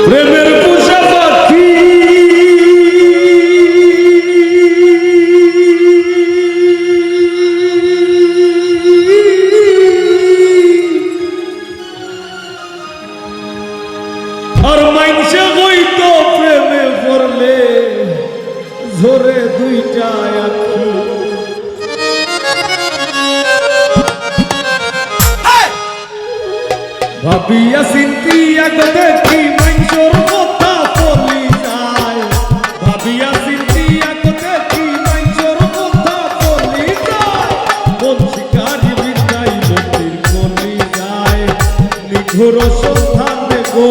প্রেমের পোষা পাখি আর মাইনসে হইতো প্রেমে পড়লে ঝরে দুইটা আখি। ভাবিয়া চিন্তিয়া দেখি মাইনসর কথা বলি যায়, ভাবিয়া চিন্তিয়া দেখি মাইনসর কথা বলি যায়, কোন শিকারি বিদায় লোকের বলি যায়, নিঘুর সন্ধানে গো